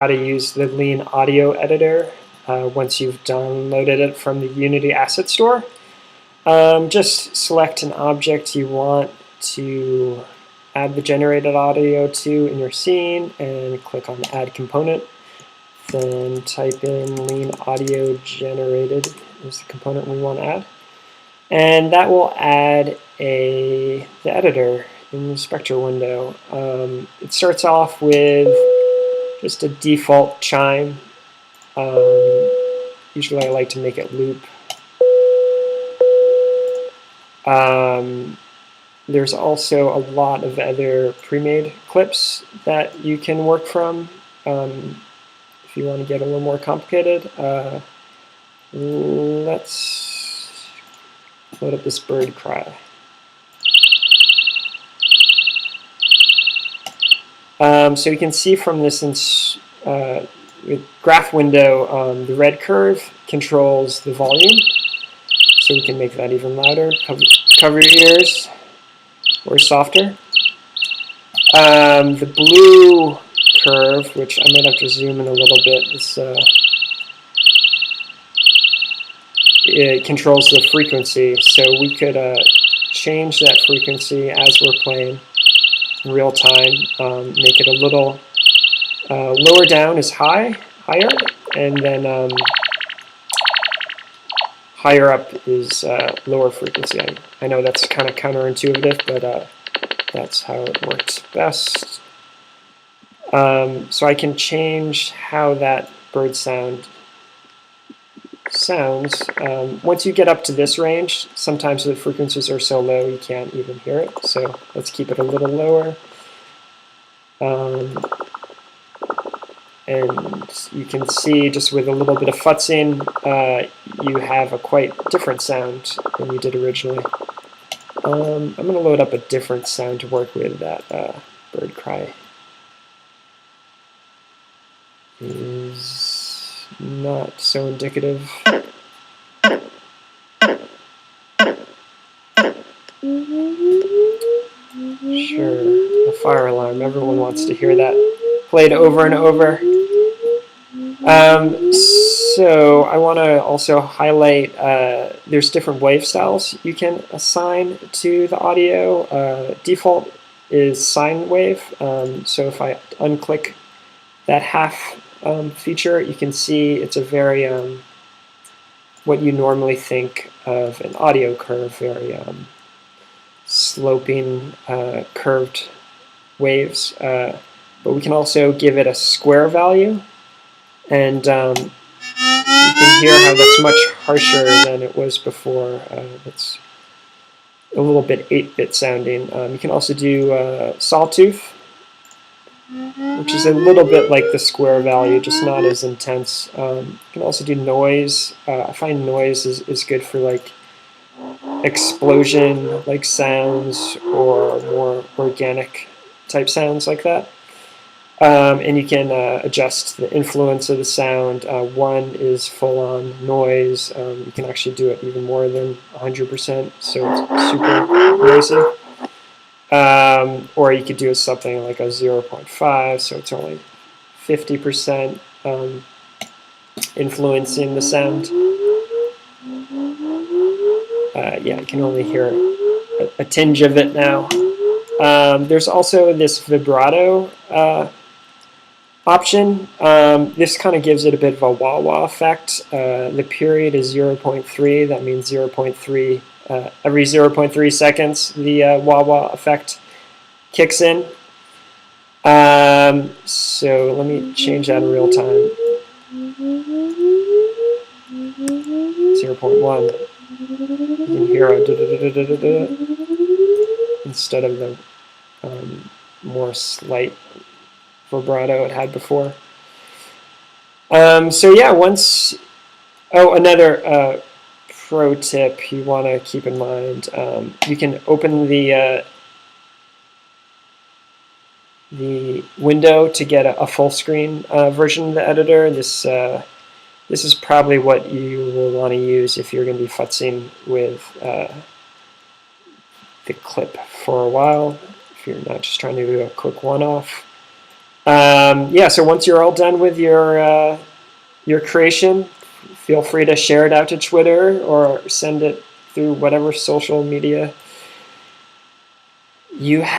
how to use the LeanAudio editor once you've downloaded it from the Unity Asset Store. Just select an object you want to add the generated audio to in your scene and click on Add Component. Then type in LeanAudio generated is the component we want to add. And that will add the editor in the Spectre window. It starts off with just a default chime. Usually I like to make it loop. There's also a lot of other pre-made clips that you can work from if you want to get a little more complicated. Let's load up this bird cry. So you can see from this graph window, the red curve controls the volume. So we can make that even louder, cover your ears, or softer. The blue curve, which I might have to zoom in a little bit, it controls the frequency. So we could change that frequency as we're playing in real time, make it a little lower down is higher, and then higher up is lower frequency. I know that's kind of counterintuitive, but that's how it works best. So I can change how that bird sounds. Once you get up to this range, sometimes the frequencies are so low you can't even hear it. So let's keep it a little lower. And you can see just with a little bit of futzing, you have a quite different sound than you did originally. I'm going to load up a different sound to work with. That bird cry is not so indicative. Sure, a fire alarm. Everyone wants to hear that played over and over. So I want to also highlight there's different wave styles you can assign to the audio. Default is sine wave. So if I unclick that half feature, you can see it's a very what you normally think of an audio curve, very sloping, curved waves. But we can also give it a square value, and you can hear how that's much harsher than it was before. It's a little bit 8-bit sounding. You can also do sawtooth, which is a little bit like the square value, just not as intense. You can also do noise. I find noise is good for like explosion-like sounds or more organic type sounds like that. And you can adjust the influence of the sound. 1 is full-on noise. You can actually do it even more than 100%, so it's super noisy. Or you could do something like a 0.5, so it's only 50% influencing the sound. Yeah, you can only hear a tinge of it now. There's also this vibrato option. This kind of gives it a bit of a wah-wah effect. The period is 0.3. That means 0.3 every 0.3 seconds the wah-wah effect kicks in. So let me change that in real time. 0.1. You can hear a da-da-da-da-da-da instead of the more slight vibrato it had before. So yeah, another pro tip you want to keep in mind, you can open the window to get a full screen version of the editor. This is probably what you will want to use if you're going to be futzing with the clip for a while, if you're not just trying to do a quick one-off. Yeah, so once you're all done with your creation, feel free to share it out to Twitter or send it through whatever social media you have.